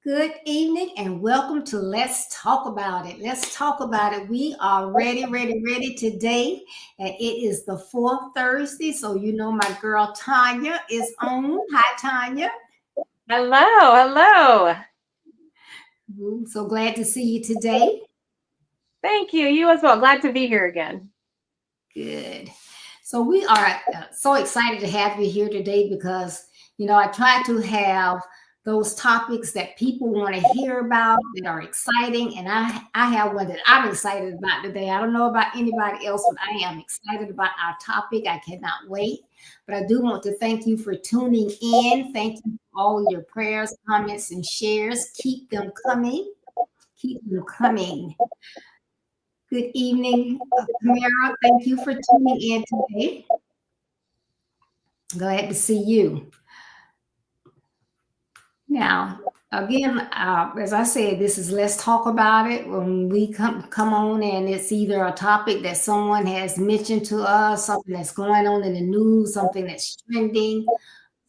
Good evening and welcome to Let's Talk About It. Let's talk about it. We are ready today. And it is the fourth Thursday. So you know my girl Tonya is on. Hi, Tonya. Hello. So glad to see you today. Thank you. You as well. Glad to be here again. Good. So we are so excited to have you here today because, I try to have those topics that people want to hear about that are exciting. And I have one that I'm excited about today. I don't know about anybody else, but I am excited about our topic. I cannot wait. But I do want to thank you for tuning in. Thank you for all your prayers, comments, and shares. Keep them coming. Keep them coming. Good evening, Tamara. Thank you for tuning in today. Glad to see you. Now, again, as I said, this is Let's Talk About It. When we come on and it's either a topic that someone has mentioned to us, something that's going on in the news, something that's trending,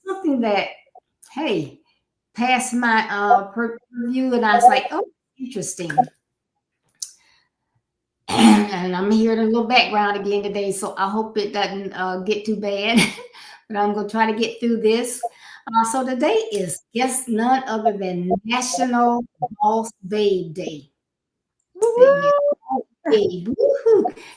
something that, hey, passed my purview, and I was like, oh, interesting. And I'm hearing a little background again today, so I hope it doesn't get too bad. But I'm going to try to get through this. So today is none other than National Boss Babe Day.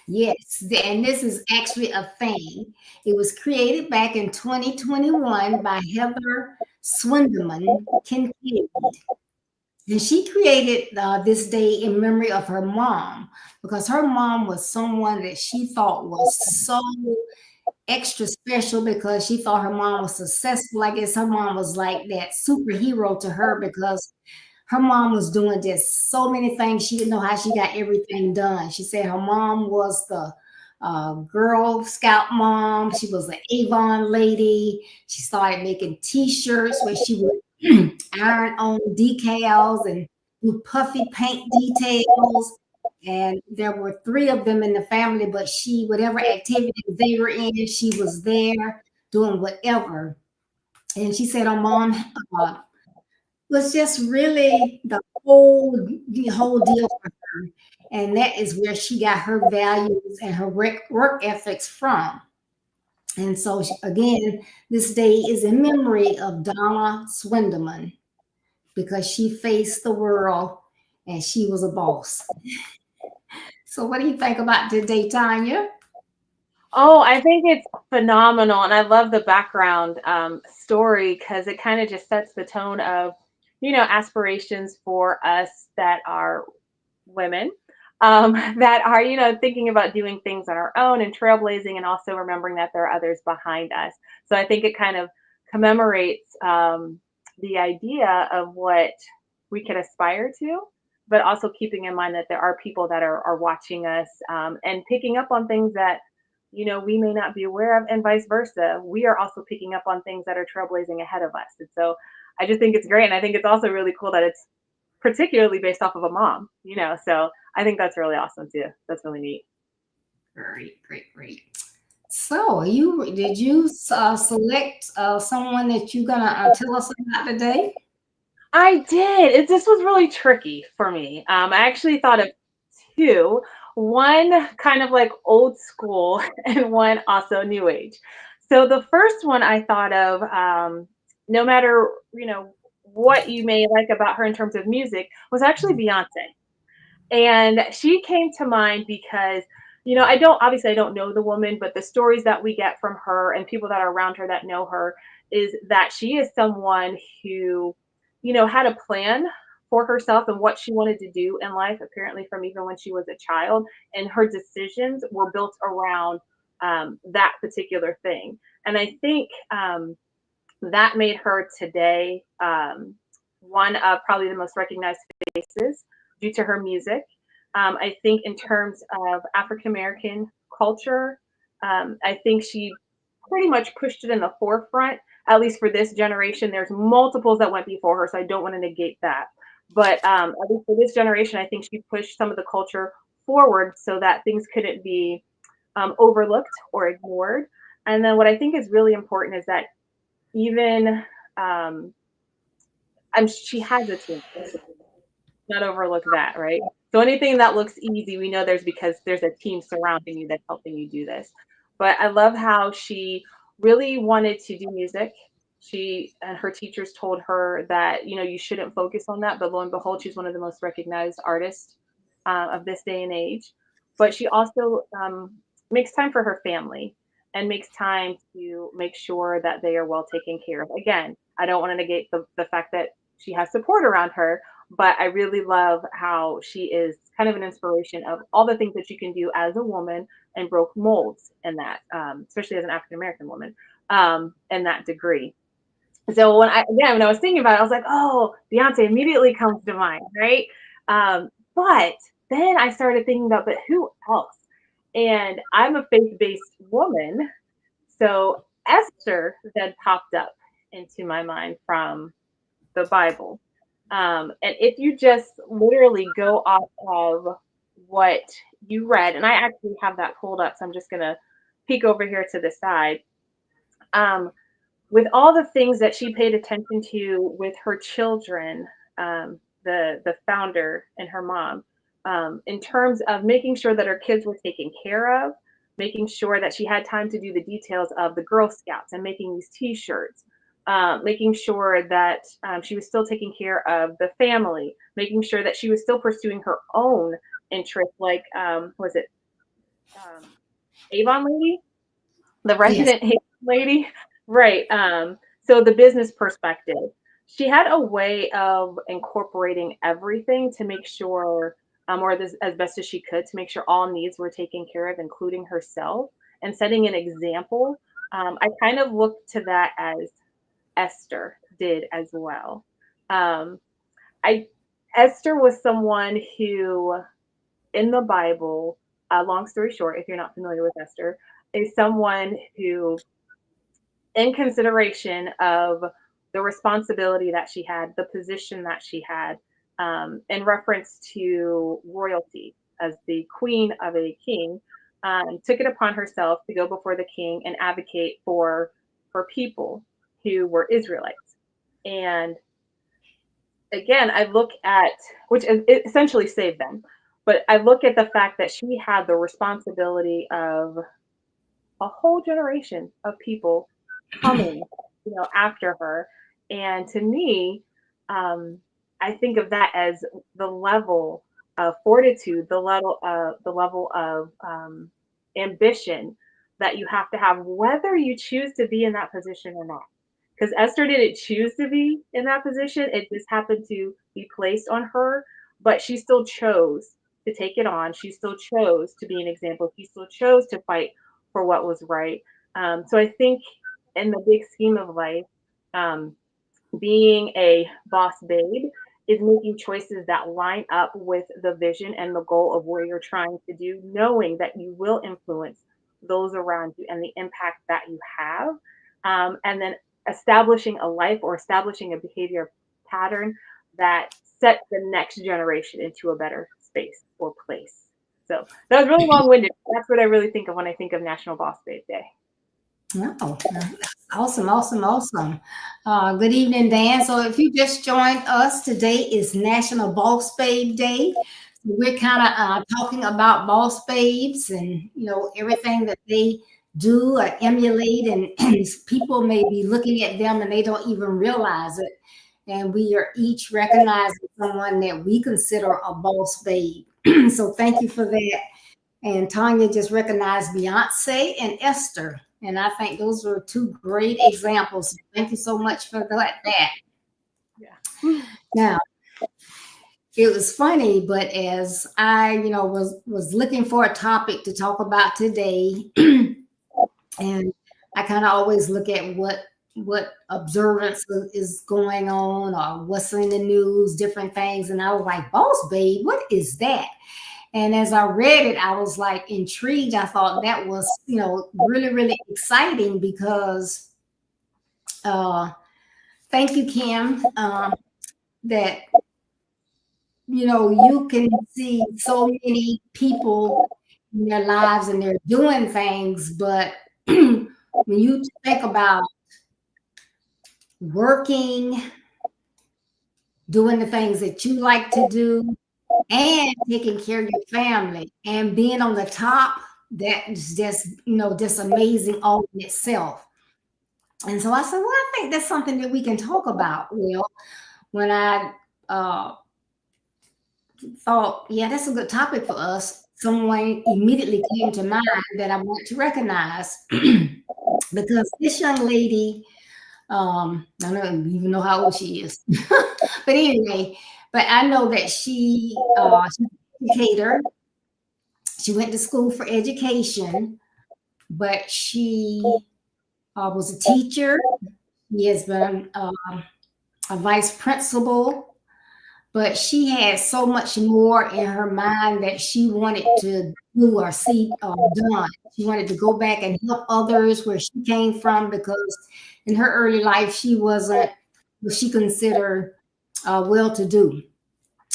Yes, and this is actually a thing. It was created back in 2021 by Heather Swindelman Kincaid. And she created this day in memory of her mom because her mom was someone that she thought was so extra special because she thought her mom was successful. I guess her mom was like that superhero to her because her mom was doing just so many things. She didn't know how she got everything done. She said her mom was the Girl Scout mom. She was an Avon lady. She started making T-shirts where she would iron on decals and do puffy paint details. And there were three of them in the family, but she, whatever activity they were in, she was there doing whatever. And she said her mom was just really the whole deal for her. And that is where she got her values and her work ethics from. And so, again, this day is in memory of Donna Swindelman because she faced the world and she was a boss. So, what do you think about today, Tanya? Oh, I think it's phenomenal. And I love the background story because it kind of just sets the tone of, aspirations for us that are women, that are, thinking about doing things on our own and trailblazing, and also remembering that there are others behind us. So I think it kind of commemorates the idea of what we can aspire to, but also keeping in mind that there are people that are watching us, and picking up on things that we may not be aware of, and vice versa. We are also picking up on things that are trailblazing ahead of us. And so I just think it's great. And I think it's also really cool that it's particularly based off of a mom, so I think that's really awesome too. That's really neat. Great, great, great. So, did you select someone that you're gonna tell us about today? I did. This was really tricky for me. I actually thought of two, one kind of like old school and one also new age. So the first one I thought of, no matter, what you may like about her in terms of music, was actually Beyonce. And she came to mind because, I don't know the woman, but the stories that we get from her and people that are around her that know her is that she is someone who, had a plan for herself and what she wanted to do in life, apparently from even when she was a child. And her decisions were built around that particular thing. And I think that made her today one of probably the most recognized faces due to her music. I think in terms of African American culture, I think she pretty much pushed it in the forefront, at least for this generation. There's multiples that went before her, so I don't want to negate that. But at least for this generation, I think she pushed some of the culture forward so that things couldn't be overlooked or ignored. And then what I think is really important is that even um, she has a team. Not overlook that, right? So anything that looks easy, we know because there's a team surrounding you that's helping you do this. But I love how she really wanted to do music. She and her teachers told her that you shouldn't focus on that, but lo and behold, she's one of the most recognized artists of this day and age. But she also makes time for her family and makes time to make sure that they are well taken care of. Again, I don't want to negate the fact that she has support around her, but I really love how she is kind of an inspiration of all the things that you can do as a woman and broke molds in that, especially as an African American woman, in that degree. So when I was thinking about it, I was like, oh, Beyonce immediately comes to mind, right? But then I started thinking about, but who else? And I'm a faith-based woman, so Esther then popped up into my mind from the Bible. And if you just literally go off of what you read, and I actually have that pulled up, so I'm just gonna peek over here to the side. Um, with all the things that she paid attention to with her children, the founder and her mom, in terms of making sure that her kids were taken care of, making sure that she had time to do the details of the Girl Scouts and making these T-shirts, making sure that she was still taking care of the family, making sure that she was still pursuing her own interests, like was it um, Avon Lady? The Yes. resident lady, right? So the business perspective, she had a way of incorporating everything to make sure, or this as best as she could, to make sure all needs were taken care of, including herself, and setting an example. I kind of look to that as Esther did as well. Um, I Esther was someone who, in the Bible, long story short, if you're not familiar with Esther, is someone who, in consideration of the responsibility that she had, the position that she had, in reference to royalty as the queen of a king, took it upon herself to go before the king and advocate for people who were Israelites. And again, I look at, which it essentially saved them, but I look at the fact that she had the responsibility of a whole generation of people coming, after her. And to me, um, I think of that as the level of fortitude, the level of ambition that you have, whether you choose to be in that position or not. Because Esther didn't choose to be in that position; it just happened to be placed on her. But she still chose to take it on. She still chose to be an example. She still chose to fight for what was right. So I think in the big scheme of life, um, being a boss babe is making choices that line up with the vision and the goal of where you're trying to do, knowing that you will influence those around you and the impact that you have. And then establishing a life or establishing a behavior pattern that sets the next generation into a better space or place. So that was really long winded. That's what I really think of when I think of National Boss Babe Day. Oh, awesome, awesome, awesome. Good evening, Dan. So, if you just joined us, today is National Boss Babe Day. We're kind of talking about boss babes and everything that they do or emulate, and people may be looking at them and they don't even realize it. And we are each recognizing someone that we consider a boss babe. So, thank you for that. And Tonya just recognized Beyonce and Esther. And I think those were two great examples. Thank you so much for that. Yeah. Now, it was funny, but as I, was looking for a topic to talk about today, and I kind of always look at what observance is going on or what's in the news, different things. And I was like, boss babe, what is that? And as I read it, I was like intrigued. I thought that was, really, really exciting because thank you, Kim, that, you can see so many people in their lives and they're doing things. But when you think about working, doing the things that you like to do, and taking care of your family and being on the top, that is just amazing all in itself. And so I said, well, I think that's something that we can talk about. Well, when I thought, yeah, that's a good topic for us, someone immediately came to mind that I want to recognize because this young lady, I don't even know how old she is, but anyway, but I know that she's an educator. She went to school for education, but she was a teacher. She has been a vice principal, but she had so much more in her mind that she wanted to do or see done. She wanted to go back and help others where she came from because in her early life, she wasn't what she considered well-to-do.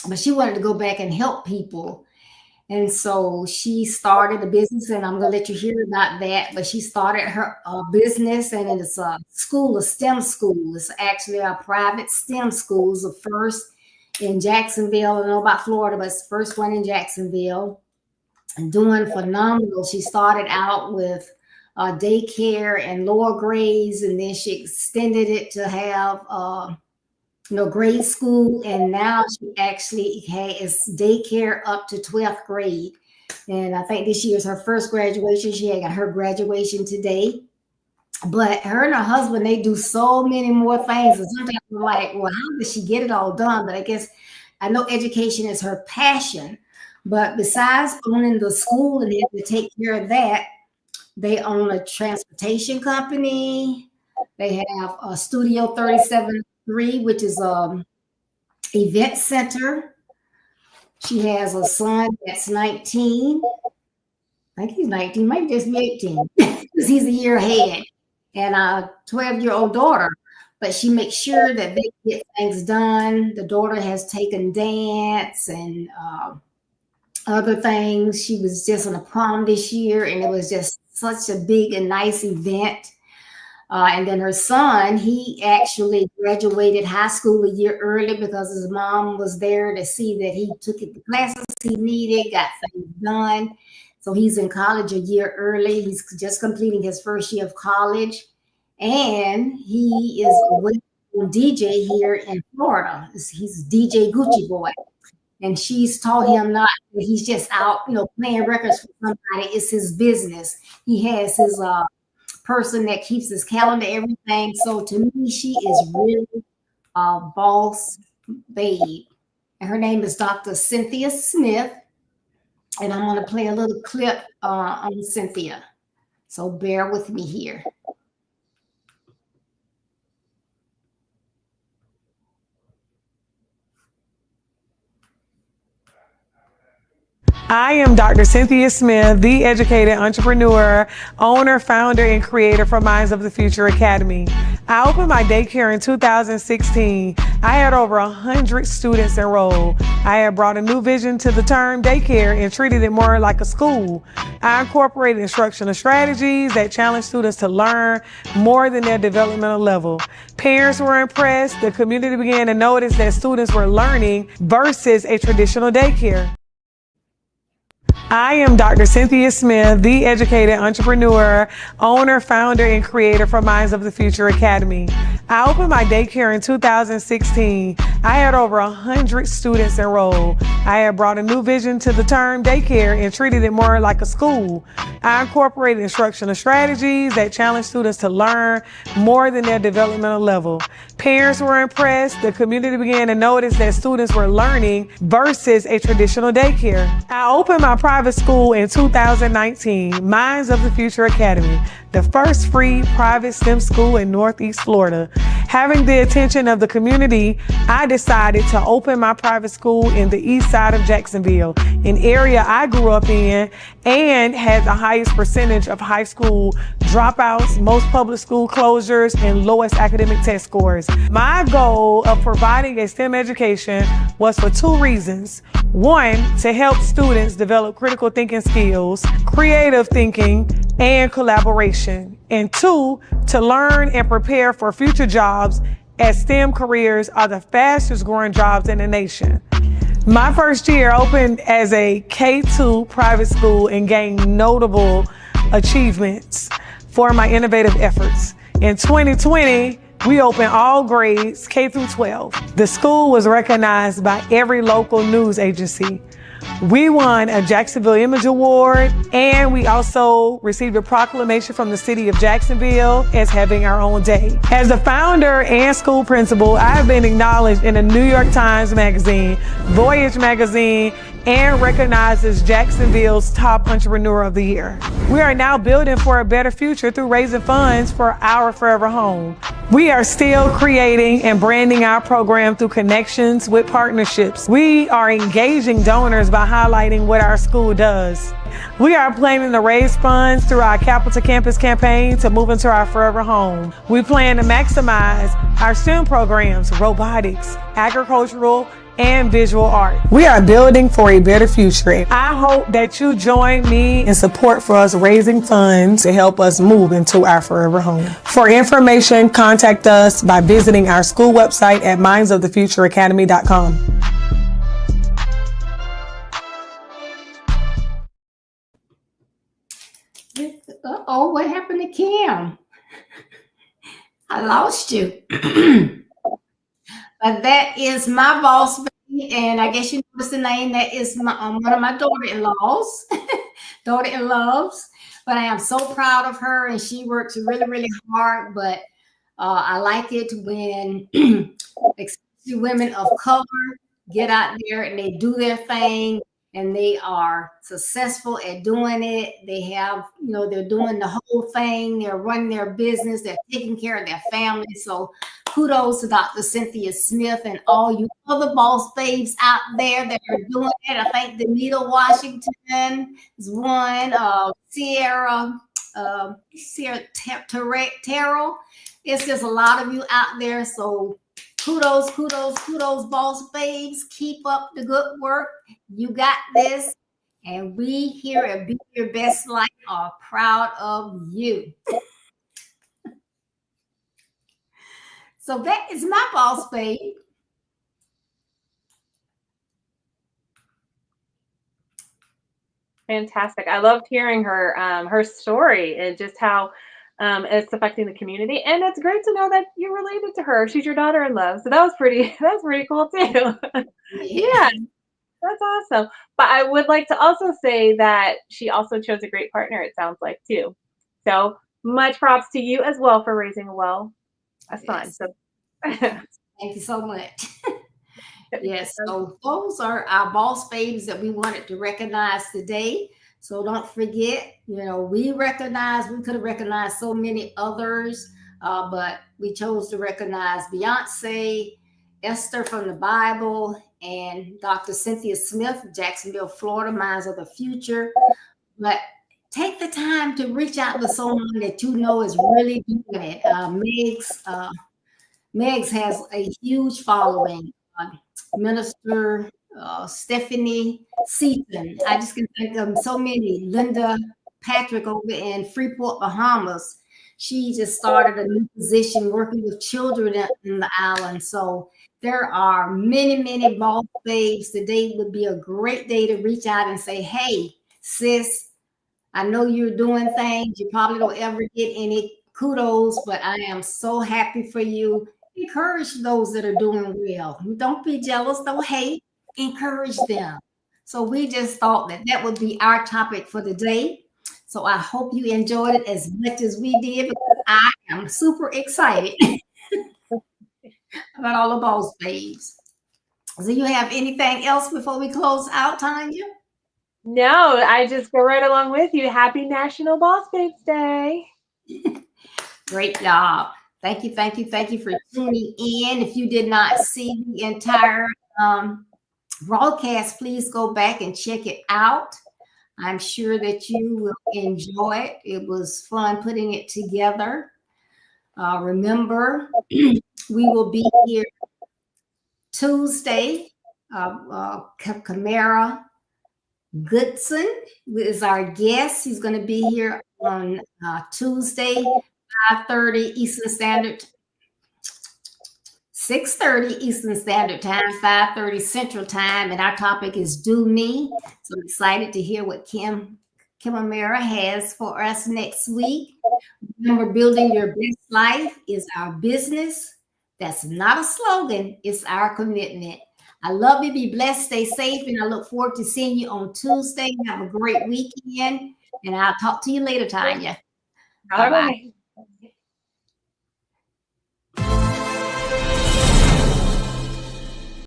But she wanted to go back and help people. And so she started a business, and I'm going to let you hear about that. But she started her business, and it's a school, a STEM school. It's actually a private STEM school. It's the first in Jacksonville. I don't know about Florida, but it's the first one in Jacksonville. And doing phenomenal. She started out with daycare and lower grades, and then she extended it to have grade school, and now she actually has daycare up to 12th grade. And I think this year is her first graduation. She had got her graduation today. But her and her husband, they do so many more things. And sometimes I'm like, well, how does she get it all done? But I guess I know education is her passion. But besides owning the school and they have to take care of that, they own a transportation company. They have a Studio 37.3, which is event center. She has a son that's 19. I think he's 19, might just be 18, because he's a year ahead, and a 12-year-old daughter. but she makes sure that they get things done. The daughter has taken dance and other things. She was just on a prom this year, and it was just such a big and nice event. And then her son, he actually graduated high school a year early because his mom was there to see that he took the classes he needed, got things done. So he's in college a year early. He's just completing his first year of college. And he is a DJ here in Florida. He's DJ Gucci Boy. And she's told him not, he's just out, playing records for somebody. It's his business. He has his person that keeps his calendar, everything. So to me, she is really a boss babe. And her name is Dr. Cynthia Smith. And I'm going to play a little clip on Cynthia. So bear with me here. I am Dr. Cynthia Smith, the educated entrepreneur, owner, founder, and creator for Minds of the Future Academy. I opened my daycare in 2016. I had over 100 students enrolled. I had brought a new vision to the term daycare and treated it more like a school. I incorporated instructional strategies that challenge students to learn more than their developmental level. Parents were impressed. The community began to notice that students were learning versus a traditional daycare. I am Dr. Cynthia Smith, the educated entrepreneur, owner, founder, and creator for Minds of the Future Academy. I opened my daycare in 2016. I had over 100 students enrolled. I had brought a new vision to the term daycare and treated it more like a school. I incorporated instructional strategies that challenge students to learn more than their developmental level. Parents were impressed. The community began to notice that students were learning versus a traditional daycare. I opened my private school in 2019, Minds of the Future Academy, the first free private STEM school in Northeast Florida. Having the attention of the community, I decided to open my private school in the east side of Jacksonville, an area I grew up in and had the highest percentage of high school dropouts, most public school closures, and lowest academic test scores. My goal of providing a STEM education was for two reasons. One, to help students develop critical thinking skills, creative thinking, and collaboration. And two, to learn and prepare for future jobs, as STEM careers are the fastest growing jobs in the nation. My first year opened as a K-2 private school and gained notable achievements for my innovative efforts. In 2020, we opened all grades K through 12. The school was recognized by every local news agency. We won a Jacksonville Image Award, and we also received a proclamation from the city of Jacksonville as having our own day. As the founder and school principal, I have been acknowledged in the New York Times Magazine, Voyage Magazine, and recognized as Jacksonville's top entrepreneur of the year. We are now building for a better future through raising funds for our forever home. We are still creating and branding our program through connections with partnerships. We are engaging donors by highlighting what our school does. We are planning to raise funds through our Capital Campus campaign to move into our forever home. We plan to maximize our STEM programs, robotics, agricultural, and visual art. We are building for a better future. I hope that you join me in support for us raising funds to help us move into our forever home. For information, contact us by visiting our school website at mindsofthefutureacademy.com. Uh-oh, what happened to Kim? I lost you. But that is my boss baby, and I guess you noticed the name. That is one of my daughter-in-laws, daughter-in-laws. But I am so proud of her, and she works really, really hard. But I like it when especially women of color get out there and they do their thing, and they are successful at doing it. They have, they're doing the whole thing. They're running their business. They're taking care of their family. So kudos to Dr. Cynthia Smith and all you other boss babes out there that are doing it. I think Danita Washington is one. Sierra Terrell It's just a lot of you out there. So kudos, kudos, kudos, boss babes. Keep up the good work. You got this. And we here at Be Your Best Life are proud of you. So that is my boss babe. Fantastic. I loved hearing her her story and just how it's affecting the community. And it's great to know that you're related to her. She's your daughter-in-law. So that was pretty that's pretty cool too. Yeah, that's awesome. But I would like to also say that she also chose a great partner, it sounds like too. So much props to you as well for raising a well. That's fun. Yes. So Thank you so much. Yes, so those are our boss babes that we wanted to recognize today. So don't forget, we could have recognized so many others, but we chose to recognize Beyonce, Esther from the Bible, and Dr. Cynthia Smith, Jacksonville, Florida, Minds of the Future. But take the time to reach out to someone that you know is really doing it. Megs has a huge following. Minister Stephanie Seaton. I just can think of so many. Linda Patrick over in Freeport, Bahamas. She just started a new position working with children in the island. So there are many, many boss babes. Today would be a great day to reach out and say, hey, sis, I know you're doing things. You probably don't ever get any kudos, but I am so happy for you. Encourage those that are doing well. Don't be jealous. Don't hate. Encourage them. So we just thought that would be our topic for the day. So I hope you enjoyed it as much as we did, because I am super excited about all the boss babes. So you have anything else before we close out, Tonya? no, I just go right along with you. Happy National Boss Babes Day. Great job. Thank you, thank you, thank you for tuning in. If you did not see the entire broadcast, please go back and check it out. I'm sure that you will enjoy it. It was fun putting it together. Remember, we will be here Tuesday. Kamara Goodson is our guest. He's going to be here on Tuesday, 5:30 Eastern Standard, 6:30 Eastern Standard Time, 5:30 Central Time, and our topic is Do Me. So I'm excited to hear what Kim Amara has for us next week. Remember, building your best life is our business. That's not a slogan, it's our commitment. I love you. Be blessed, stay safe, and I look forward to seeing you on Tuesday. Have a great weekend, and I'll talk to you later, Tonya. All Bye-bye. right.